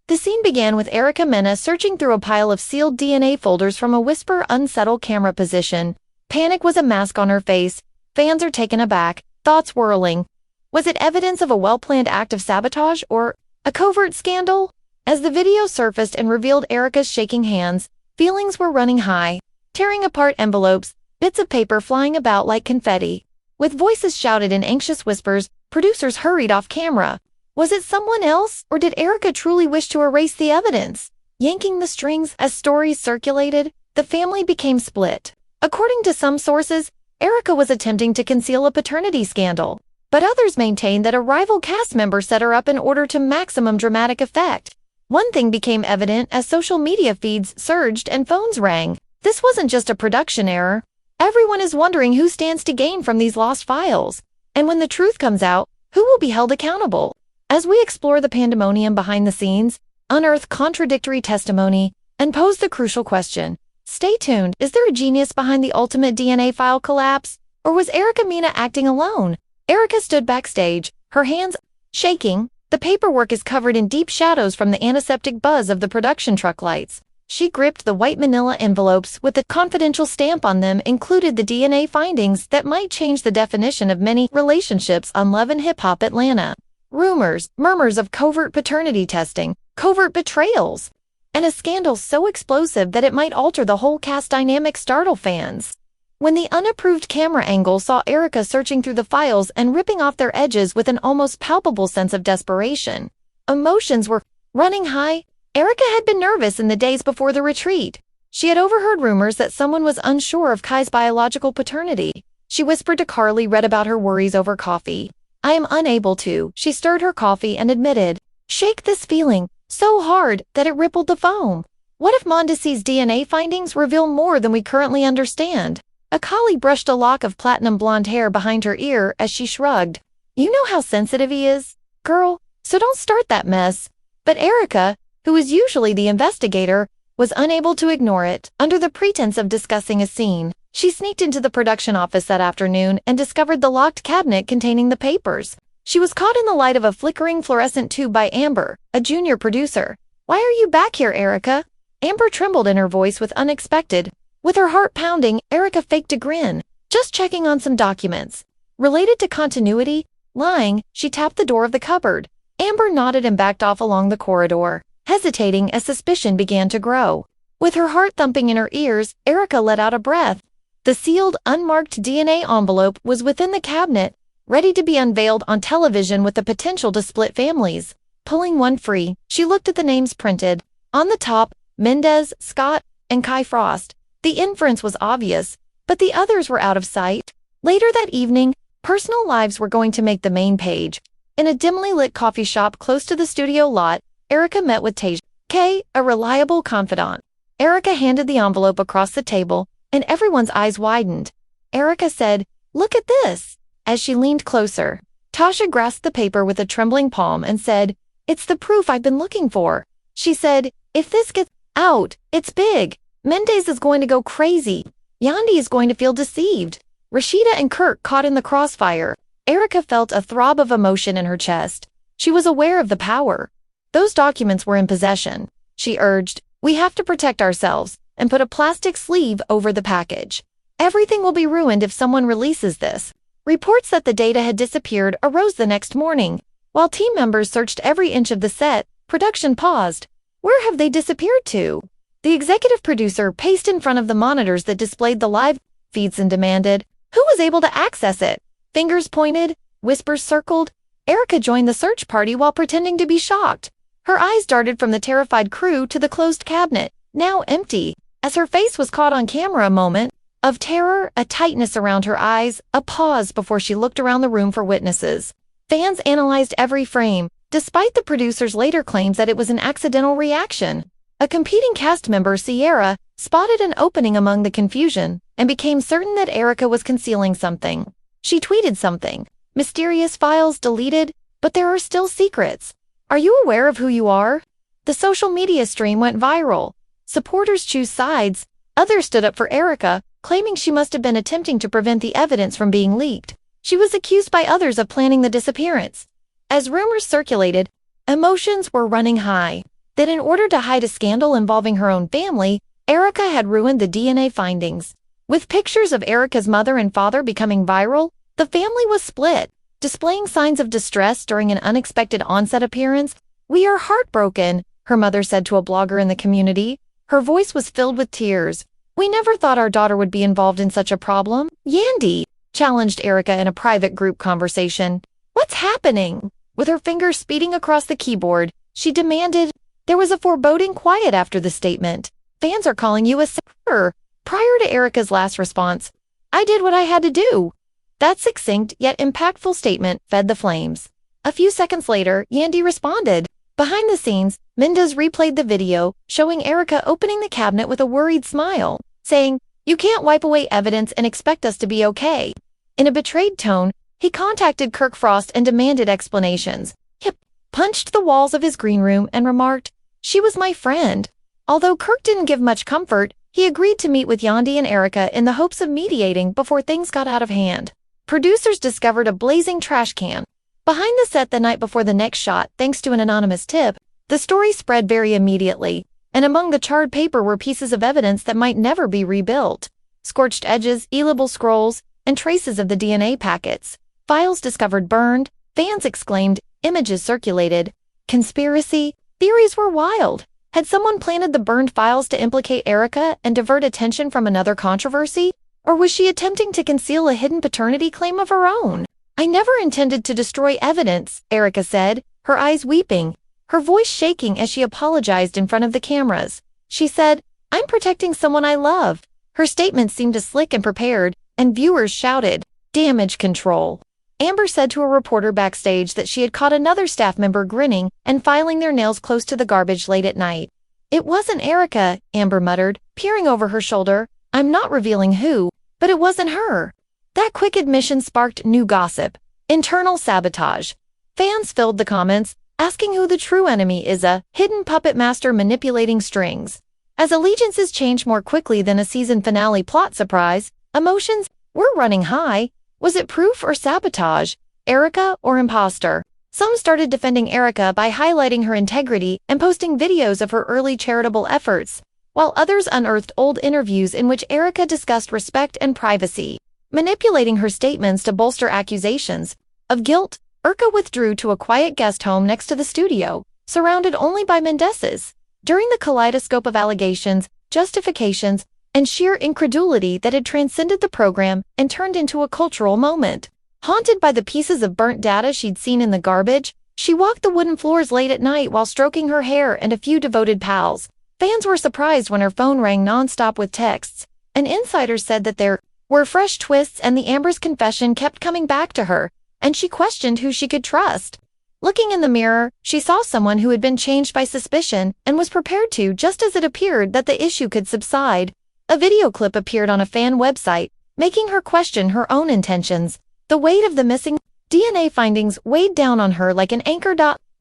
The scene began with Mena searching through a pile of sealed DNA folders from a unsettled camera position. Panic was a mask on her face. Fans are taken aback, thoughts whirling. Was it evidence of a well-planned act of sabotage or a covert scandal? As the video surfaced and revealed Erica's shaking hands, feelings were running high, tearing apart envelopes, bits of paper flying about like confetti. With voices shouted in anxious whispers, producers hurried off camera. Was it someone else, or did Erica truly wish to erase the evidence? Yanking the strings as stories circulated, the family became split. According to some sources, Erica was attempting to conceal a paternity scandal, but others maintained that a rival cast member set her up in order to maximum dramatic effect. One thing became evident as social media feeds surged and phones rang. This wasn't just a production error. Everyone is wondering who stands to gain from these lost files. And when the truth comes out, who will be held accountable? As we explore the pandemonium behind the scenes, unearth contradictory testimony, and pose the crucial question, stay tuned. Is there a genius behind the ultimate DNA file collapse? Or was Mena acting alone? Erica stood backstage, her hands shaking. The paperwork is covered in deep shadows from the antiseptic buzz of the production truck lights. She gripped the white manila envelopes with a confidential stamp on them, included the DNA findings that might change the definition of many relationships on Love and Hip Hop Atlanta. Rumors, murmurs of covert paternity testing, covert betrayals, and a scandal so explosive that it might alter the whole cast dynamic startled fans. When the unapproved camera angle saw Erica searching through the files and ripping off their edges with an almost palpable sense of desperation, emotions were running high. Erica had been nervous in the days before the retreat. She had overheard rumors that someone was unsure of Kai's biological paternity. She whispered to Carly, read about her worries over coffee. I am unable to. She stirred her coffee and admitted, shake this feeling so hard that it rippled the foam. What if Mondesi's DNA findings reveal more than we currently understand? Akali brushed a lock of platinum blonde hair behind her ear as she shrugged. You know how sensitive he is, girl, so don't start that mess. But Erica, who is usually the investigator, was unable to ignore it. Under the pretense of discussing a scene, she sneaked into the production office that afternoon and discovered the locked cabinet containing the papers. She was caught in the light of a flickering fluorescent tube by Amber, a junior producer. Why are you back here, Erica? Amber trembled in her voice with unexpected. With her heart pounding, Erica faked a grin. Just checking on some documents. Related to continuity? Lying, she tapped the door of the cupboard. Amber nodded and backed off along the corridor, hesitating as suspicion began to grow. With her heart thumping in her ears, Erica let out a breath. The sealed, unmarked DNA envelope was within the cabinet, ready to be unveiled on television with the potential to split families. Pulling one free, she looked at the names printed. On the top, Mendez, Scott, and Kai Frost. The inference was obvious, but the others were out of sight. Later that evening, personal lives were going to make the main page. In a dimly lit coffee shop close to the studio lot, Erica met with Tasia K, a reliable confidant. Erica handed the envelope across the table, and everyone's eyes widened. Erica said, "Look at this." As she leaned closer, Tasha grasped the paper with a trembling palm and said, "It's the proof I've been looking for." She said, "If this gets out, it's big. Mendez is going to go crazy. Yandi is going to feel deceived." Rashida and Kirk caught in the crossfire. Erica felt a throb of emotion in her chest. She was aware of the power. Those documents were in possession. She urged, "We have to protect ourselves," and put a plastic sleeve over the package. Everything will be ruined if someone releases this. Reports that the data had disappeared arose the next morning. While team members searched every inch of the set, production paused. Where have they disappeared to? The executive producer paced in front of the monitors that displayed the live feeds and demanded, who was able to access it? Fingers pointed, whispers circled. Erica joined the search party while pretending to be shocked. Her eyes darted from the terrified crew to the closed cabinet, now empty. As her face was caught on camera, a moment of terror, a tightness around her eyes, a pause before she looked around the room for witnesses. Fans analyzed every frame, despite the producer's later claims that it was an accidental reaction. A competing cast member, Sierra, spotted an opening among the confusion and became certain that Erica was concealing something. She tweeted something. Mysterious files deleted, but there are still secrets. Are you aware of who you are? The social media stream went viral. Supporters choose sides. Others stood up for Erica, claiming she must have been attempting to prevent the evidence from being leaked. She was accused by others of planning the disappearance. As rumors circulated, emotions were running high. that in order to hide a scandal involving her own family, Erica had ruined the DNA findings. With pictures of Erica's mother and father becoming viral, the family was split, displaying signs of distress during an unexpected onset appearance. "We are heartbroken," her mother said to a blogger in the community. Her voice was filled with tears. "We never thought our daughter would be involved in such a problem." "Yandy," challenged Erica in a private group conversation. "What's happening?" With her fingers speeding across the keyboard, she demanded. There was a foreboding quiet after the statement. "Fans are calling you a saboteur." Prior to Erica's last response, "I did what I had to do." That succinct yet impactful statement fed the flames. A few seconds later, Yandy responded. Behind the scenes, Mendes replayed the video, showing Erica opening the cabinet with a worried smile, saying, "You can't wipe away evidence and expect us to be okay." In a betrayed tone, he contacted Kirk Frost and demanded explanations. He punched the walls of his green room and remarked, "She was my friend." Although Kirk didn't give much comfort, he agreed to meet with Yandy and Erica in the hopes of mediating before things got out of hand. Producers discovered a blazing trash can behind the set the night before the next shot thanks to an anonymous tip. The story spread very immediately, and among the charred paper were pieces of evidence that might never be rebuilt. Scorched edges, illegible scrolls, and traces of the DNA packets. Files discovered burned, fans exclaimed, images circulated. Conspiracy theories were wild. Had someone planted the burned files to implicate Erica and divert attention from another controversy? Or was she attempting to conceal a hidden paternity claim of her own? "I never intended to destroy evidence," Erica said, her eyes weeping, her voice shaking as she apologized in front of the cameras. She said, "I'm protecting someone I love." Her statement seemed slick and prepared, and viewers shouted, "Damage control." Amber said to a reporter backstage that she had caught another staff member grinning and filing their nails close to the garbage late at night. "It wasn't Erica," Amber muttered, peering over her shoulder. "I'm not revealing who, but it wasn't her." That quick admission sparked new gossip. Internal sabotage. Fans filled the comments, asking who the true enemy is, a hidden puppet master manipulating strings. As allegiances change more quickly than a season finale plot surprise, emotions were running high. Was it proof or sabotage? Erica or imposter? Some started defending Erica by highlighting her integrity and posting videos of her early charitable efforts, while others unearthed old interviews in which Erica discussed respect and privacy. Manipulating her statements to bolster accusations of guilt, Erica withdrew to a quiet guest home next to the studio, surrounded only by Mendeses. During the kaleidoscope of allegations, justifications, and sheer incredulity that had transcended the program and turned into a cultural moment. Haunted by the pieces of burnt data she'd seen in the garbage, she walked the wooden floors late at night while stroking her hair and a few devoted pals. Fans were surprised when her phone rang nonstop with texts. An insider said that there were fresh twists and the Amber's confession kept coming back to her, and she questioned who she could trust. Looking in the mirror, she saw someone who had been changed by suspicion and was prepared to just as it appeared that the issue could subside. A video clip appeared on a fan website, making her question her own intentions. The weight of the missing DNA findings weighed down on her like an anchor.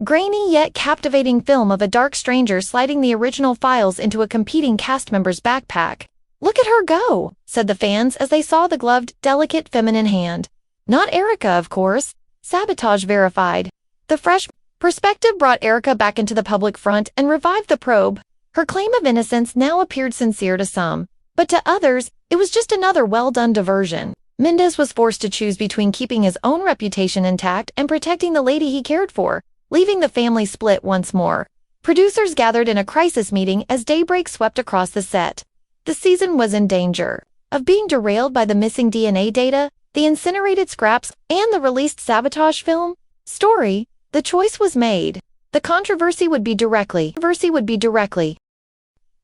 Grainy yet captivating film of a dark stranger sliding the original files into a competing cast member's backpack. "Look at her go," said the fans as they saw the gloved, delicate feminine hand. Not Erica, of course. Sabotage verified. The fresh perspective brought Erica back into the public front and revived the probe. Her claim of innocence now appeared sincere to some. But to others, it was just another well-done diversion. Mendes was forced to choose between keeping his own reputation intact and protecting the lady he cared for, leaving the family split once more. Producers gathered in a crisis meeting as daybreak swept across the set. The season was in danger of being derailed by the missing DNA data, the incinerated scraps, and the released sabotage film story. The choice was made. The controversy would be directly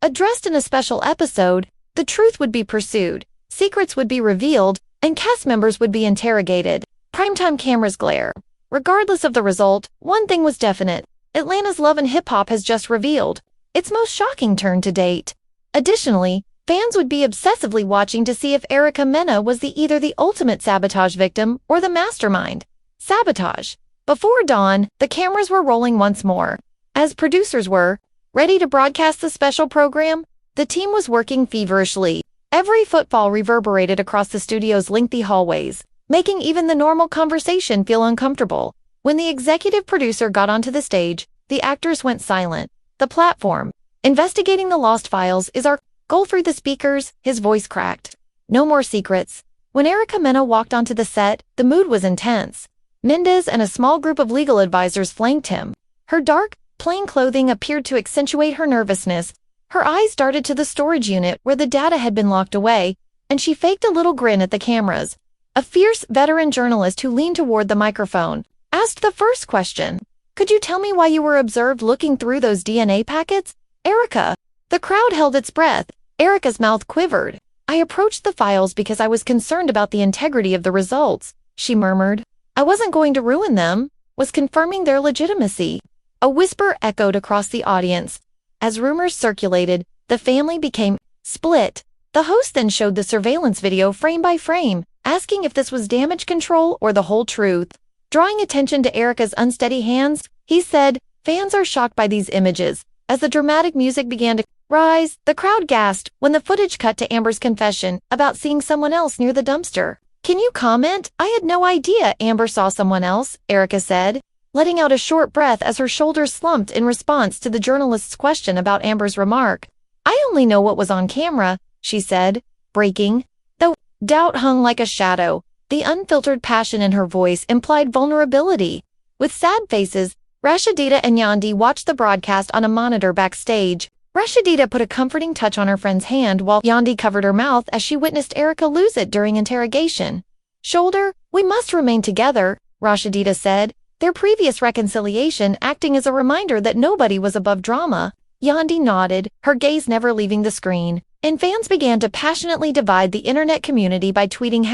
addressed in a special episode. The truth would be pursued, secrets would be revealed, and cast members would be interrogated. Primetime cameras glare. Regardless of the result, one thing was definite. Atlanta's Love and Hip Hop has just revealed its most shocking turn to date. Additionally, fans would be obsessively watching to see if Erica Mena was either the ultimate sabotage victim or the mastermind. Sabotage. Before dawn, the cameras were rolling once more. As producers were ready to broadcast the special program, the team was working feverishly. Every footfall reverberated across the studio's lengthy hallways, making even the normal conversation feel uncomfortable. When the executive producer got onto the stage, the actors went silent. the platform. Investigating the lost files is our goal. Through the speakers, his voice cracked. No more secrets. When Erica Mena walked onto the set, the mood was intense. Mendez and a small group of legal advisors flanked him. Her dark, plain clothing appeared to accentuate her nervousness. Her eyes darted to the storage unit where the data had been locked away, and she faked a little grin at the cameras. A fierce, veteran journalist who leaned toward the microphone asked the first question. "Could you tell me why you were observed looking through those DNA packets, Erica?" The crowd held its breath. Erica's mouth quivered. "I approached the files because I was concerned about the integrity of the results," she murmured. "I wasn't going to ruin them, was confirming their legitimacy." A whisper echoed across the audience. As rumors circulated, the family became split. The host then showed the surveillance video frame by frame, asking if this was damage control or the whole truth. Drawing attention to Erica's unsteady hands, he said, "Fans are shocked by these images." As the dramatic music began to rise, the crowd gasped when the footage cut to Amber's confession about seeing someone else near the dumpster. "Can you comment? I had no idea Amber saw someone else," Erica said, letting out a short breath as her shoulders slumped in response to the journalist's question about Amber's remark. "I only know what was on camera," she said, breaking. Though doubt hung like a shadow, the unfiltered passion in her voice implied vulnerability. With sad faces, Rashidita and Yandi watched the broadcast on a monitor backstage. Rashidita put a comforting touch on her friend's hand while Yandi covered her mouth as she witnessed Erica lose it during interrogation. "Shoulder, we must remain together," Rashidita said, their previous reconciliation acting as a reminder that nobody was above drama. Yandi nodded, her gaze never leaving the screen, and fans began to passionately divide the internet community by tweeting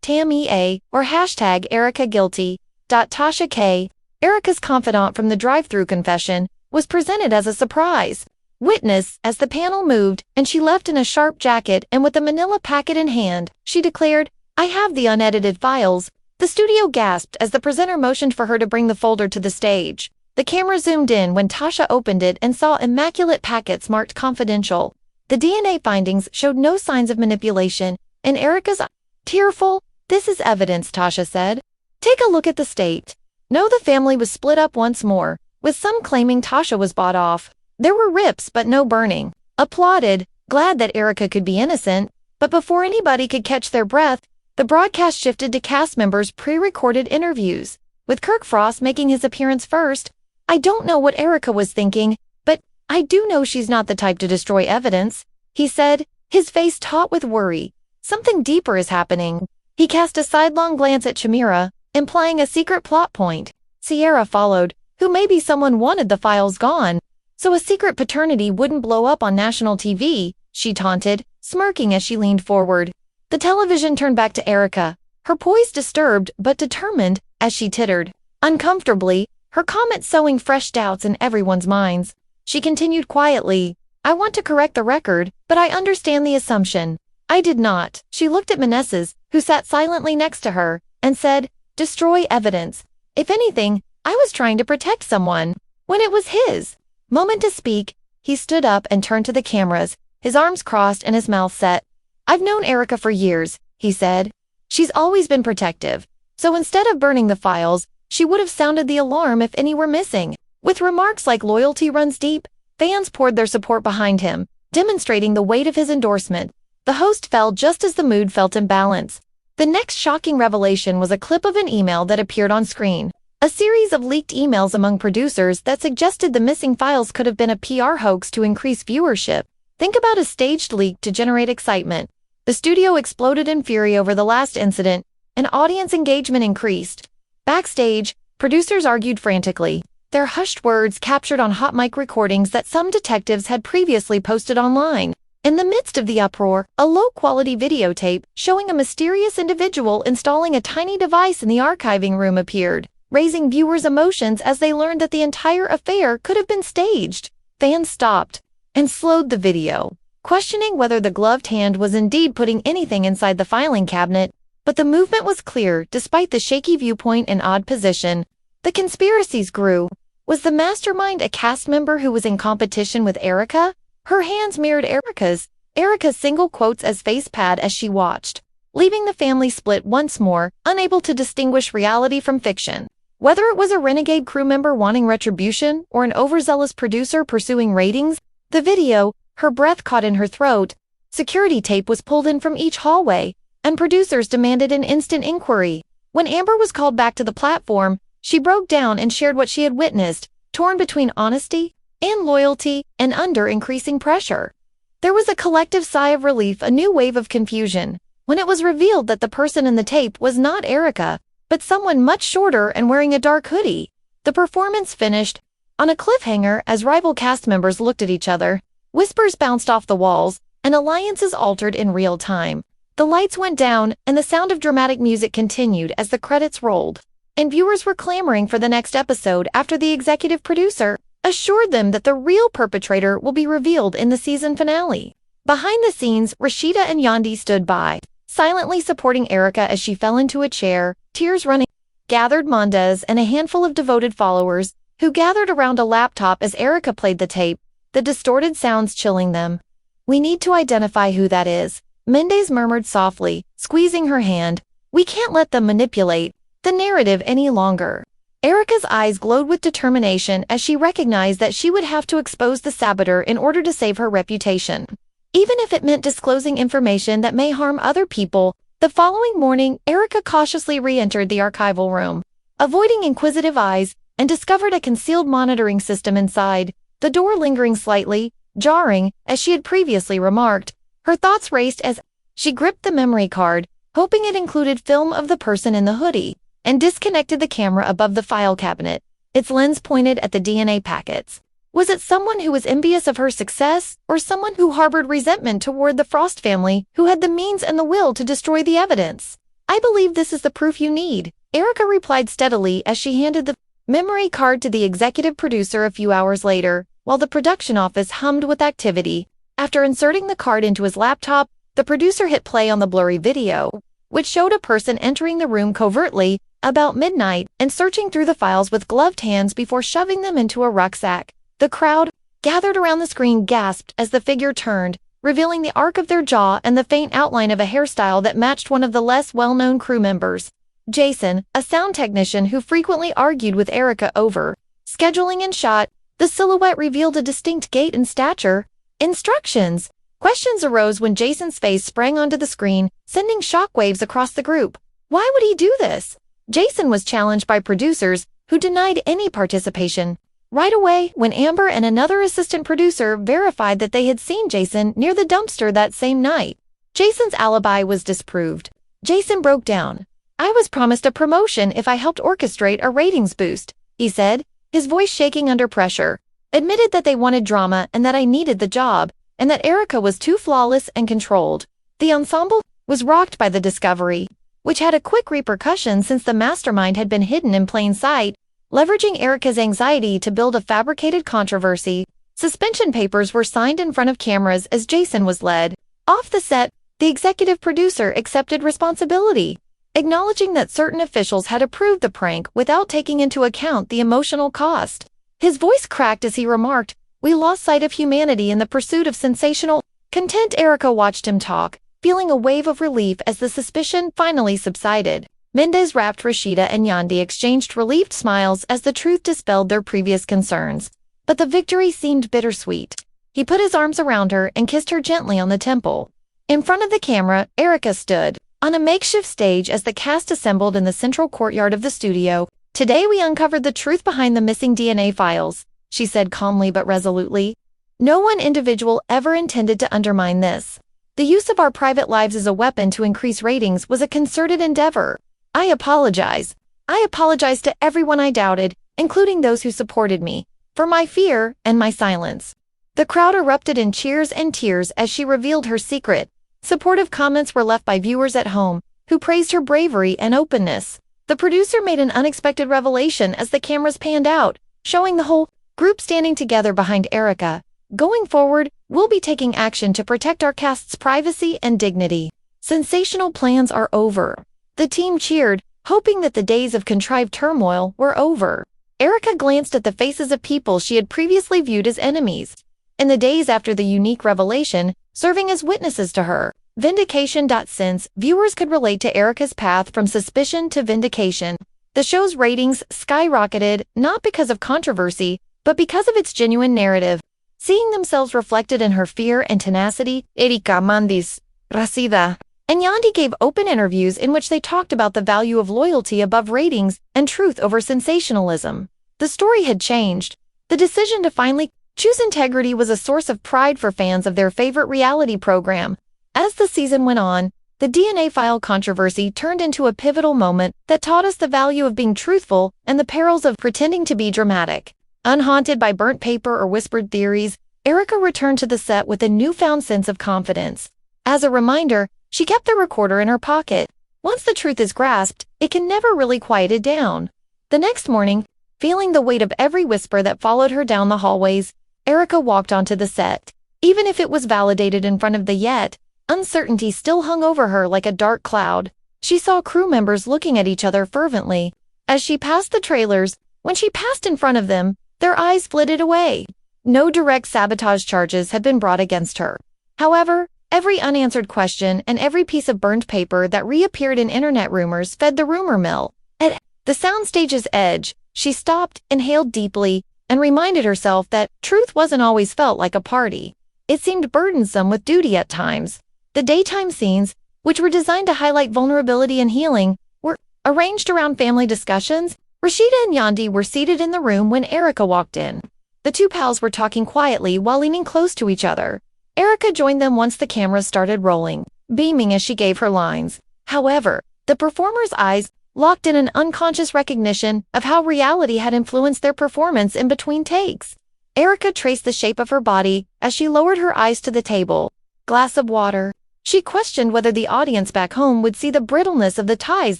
#TamEA or #EricaGuilty. Tasha K., Erica's confidant from the drive-thru confession, was presented as a surprise witness as the panel moved, and she left in a sharp jacket and with a manila packet in hand. She declared, "I have the unedited files." The studio gasped as the presenter motioned for her to bring the folder to the stage. The camera zoomed in when Tasha opened it and saw immaculate packets marked confidential. The DNA findings showed no signs of manipulation, and Erica's tearful, "This is evidence," Tasha said. "Take a look at the state." No, the family was split up once more, with some claiming Tasha was bought off. There were rips but no burning. Applauded, glad that Erica could be innocent, but before anybody could catch their breath, the broadcast shifted to cast members' pre-recorded interviews, with Kirk Frost making his appearance first. "I don't know what Erica was thinking, but I do know she's not the type to destroy evidence," he said, his face taut with worry. "Something deeper is happening." He cast a sidelong glance at Chimera, implying a secret plot point. Sierra followed, who maybe someone wanted the files gone, so a secret paternity wouldn't blow up on national TV, she taunted, smirking as she leaned forward. The television turned back to Erica, her poise disturbed but determined, as she tittered uncomfortably, her comment sowing fresh doubts in everyone's minds. She continued quietly, "I want to correct the record, but I understand the assumption. I did not." She looked at Menezes, who sat silently next to her, and said, "Destroy evidence. If anything, I was trying to protect someone." When it was his moment to speak, he stood up and turned to the cameras, his arms crossed and his mouth set. "I've known Erica for years," he said. "She's always been protective. So instead of burning the files, she would have sounded the alarm if any were missing." With remarks like "loyalty runs deep," fans poured their support behind him, demonstrating the weight of his endorsement. The host fell just as the mood felt imbalanced. The next shocking revelation was a clip of an email that appeared on screen. A series of leaked emails among producers that suggested the missing files could have been a PR hoax to increase viewership. Think about a staged leak to generate excitement. The studio exploded in fury over the last incident, and audience engagement increased. Backstage, producers argued frantically, their hushed words captured on hot mic recordings that some detectives had previously posted online. In the midst of the uproar, a low-quality videotape showing a mysterious individual installing a tiny device in the archiving room appeared, raising viewers' emotions as they learned that the entire affair could have been staged. Fans stopped and slowed the video, questioning whether the gloved hand was indeed putting anything inside the filing cabinet. But the movement was clear despite the shaky viewpoint and odd position. The conspiracies grew. Was the mastermind a cast member who was in competition with Erica? Her hands mirrored Erica's single quotes as face pad as she watched, leaving the family split once more, unable to distinguish reality from fiction. Whether it was a renegade crew member wanting retribution or an overzealous producer pursuing ratings, the video, her breath caught in her throat, security tape was pulled in from each hallway, and producers demanded an instant inquiry. When Amber was called back to the platform, she broke down and shared what she had witnessed, torn between honesty and loyalty and under increasing pressure. There was a collective sigh of relief, a new wave of confusion, when it was revealed that the person in the tape was not Erica, but someone much shorter and wearing a dark hoodie. The performance finished on a cliffhanger as rival cast members looked at each other. Whispers bounced off the walls, and alliances altered in real time. The lights went down, and the sound of dramatic music continued as the credits rolled. And viewers were clamoring for the next episode after the executive producer assured them that the real perpetrator will be revealed in the season finale. Behind the scenes, Rashida and Yandi stood by, silently supporting Erica as she fell into a chair, tears running. Gathered Mendez and a handful of devoted followers, who gathered around a laptop as Erica played the tape, the distorted sounds chilling them. "We need to identify who that is," Mendez murmured softly, squeezing her hand. "We can't let them manipulate the narrative any longer." Erica's eyes glowed with determination as she recognized that she would have to expose the saboteur in order to save her reputation. Even if it meant disclosing information that may harm other people. The following morning, Erica cautiously re-entered the archival room, avoiding inquisitive eyes, and discovered a concealed monitoring system inside, the door lingering slightly, jarring, as she had previously remarked. Her thoughts raced as she gripped the memory card, hoping it included film of the person in the hoodie, and disconnected the camera above the file cabinet, its lens pointed at the DNA packets. Was it someone who was envious of her success, or someone who harbored resentment toward the Frost family who had the means and the will to destroy the evidence? "I believe this is the proof you need," Erica replied steadily as she handed the memory card to the executive producer a few hours later, while the production office hummed with activity. After inserting the card into his laptop, the producer hit play on the blurry video, which showed a person entering the room covertly about midnight and searching through the files with gloved hands before shoving them into a rucksack. The crowd, gathered around the screen, gasped as the figure turned, revealing the arc of their jaw and the faint outline of a hairstyle that matched one of the less well-known crew members. Jason, a sound technician who frequently argued with Erica over scheduling and shot, the silhouette revealed a distinct gait and stature. Instructions. Questions arose when Jason's face sprang onto the screen, sending shockwaves across the group. Why would he do this? Jason was challenged by producers, who denied any participation. Right away, when Amber and another assistant producer verified that they had seen Jason near the dumpster that same night, Jason's alibi was disproved. Jason broke down. "I was promised a promotion if I helped orchestrate a ratings boost," he said, his voice shaking under pressure. "Admitted that they wanted drama and that I needed the job, and that Erica was too flawless and controlled." The ensemble was rocked by the discovery, which had a quick repercussion since the mastermind had been hidden in plain sight. Leveraging Erica's anxiety to build a fabricated controversy, suspension papers were signed in front of cameras as Jason was led. Off the set, the executive producer accepted responsibility, acknowledging that certain officials had approved the prank without taking into account the emotional cost. His voice cracked as he remarked, "We lost sight of humanity in the pursuit of sensational content." Erica watched him talk, feeling a wave of relief as the suspicion finally subsided. Mendez wrapped Rashida and Yandi exchanged relieved smiles as the truth dispelled their previous concerns. But the victory seemed bittersweet. He put his arms around her and kissed her gently on the temple. In front of the camera, Erica stood on a makeshift stage as the cast assembled in the central courtyard of the studio. "Today we uncovered the truth behind the missing DNA files," she said calmly but resolutely. "No one individual ever intended to undermine this. The use of our private lives as a weapon to increase ratings was a concerted endeavor. I apologize. I apologize to everyone I doubted, including those who supported me, for my fear and my silence." The crowd erupted in cheers and tears as she revealed her secret. Supportive comments were left by viewers at home, who praised her bravery and openness. The producer made an unexpected revelation as the cameras panned out, showing the whole group standing together behind Erica. "Going forward, we'll be taking action to protect our cast's privacy and dignity. Sensational plans are over." The team cheered, hoping that the days of contrived turmoil were over. Erica glanced at the faces of people she had previously viewed as enemies. In the days after the unique revelation, serving as witnesses to her vindication. Since viewers could relate to Erica's path from suspicion to vindication, The show's ratings skyrocketed not because of controversy, but because of its genuine narrative. Seeing themselves reflected in her fear and tenacity, Erika Mandis, Rasida, and Yandi gave open interviews in which they talked about the value of loyalty above ratings and truth over sensationalism. The story had changed. The decision to finally choose integrity was a source of pride for fans of their favorite reality program. As the season went on, the DNA file controversy turned into a pivotal moment that taught us the value of being truthful and the perils of pretending to be dramatic. Unhaunted by burnt paper or whispered theories, Erika returned to the set with a newfound sense of confidence. As a reminder, she kept the recorder in her pocket. Once the truth is grasped, it can never really quiet it down. The next morning, feeling the weight of every whisper that followed her down the hallways, Erika walked onto the set. Even if it was validated in front of the yet, uncertainty still hung over her like a dark cloud. She saw crew members looking at each other fervently. As she passed the trailers, when she passed in front of them, their eyes flitted away. No direct sabotage charges had been brought against her. However, every unanswered question and every piece of burned paper that reappeared in internet rumors fed the rumor mill. At the soundstage's edge, she stopped, inhaled deeply, and reminded herself that truth wasn't always felt like a party. It seemed burdensome with duty at times. The daytime scenes, which were designed to highlight vulnerability and healing, were arranged around family discussions. Rashida and Yandi were seated in the room when Erika walked in. The two pals were talking quietly while leaning close to each other. Erika joined them once the cameras started rolling, beaming as she gave her lines. However, the performers' eyes locked in an unconscious recognition of how reality had influenced their performance in between takes. Erika traced the shape of her body as she lowered her eyes to the table. Glass of water. She questioned whether the audience back home would see the brittleness of the ties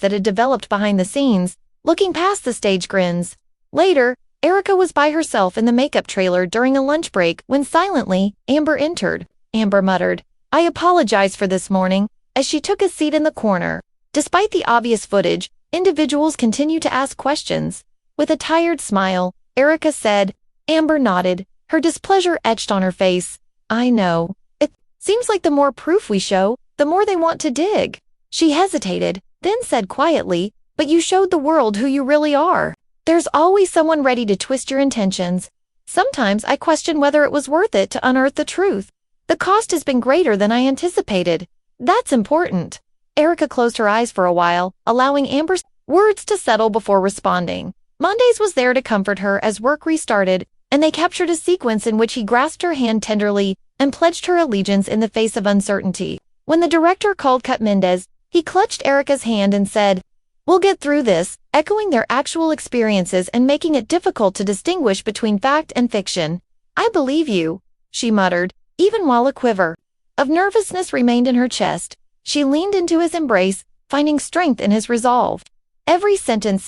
that had developed behind the scenes, looking past the stage grins. Later, Erika was by herself in the makeup trailer during a lunch break when silently, Amber entered. Amber muttered, "I apologize for this morning," as she took a seat in the corner. Despite the obvious footage, individuals continued to ask questions. With a tired smile, Erika said. Amber nodded, her displeasure etched on her face. "I know. It seems like the more proof we show, the more they want to dig." She hesitated, then said quietly, "But you showed the world who you really are. There's always someone ready to twist your intentions. Sometimes I question whether it was worth it to unearth the truth. The cost has been greater than I anticipated. That's important." Erika closed her eyes for a while, allowing Amber's words to settle before responding. Mondays was there to comfort her as work restarted, and they captured a sequence in which he grasped her hand tenderly and pledged her allegiance in the face of uncertainty. When the director called cut Mendez, he clutched Erika's hand and said, "We'll get through this," echoing their actual experiences and making it difficult to distinguish between fact and fiction. "I believe you," she muttered, even while a quiver of nervousness remained in her chest. She leaned into his embrace, finding strength in his resolve. Every sentence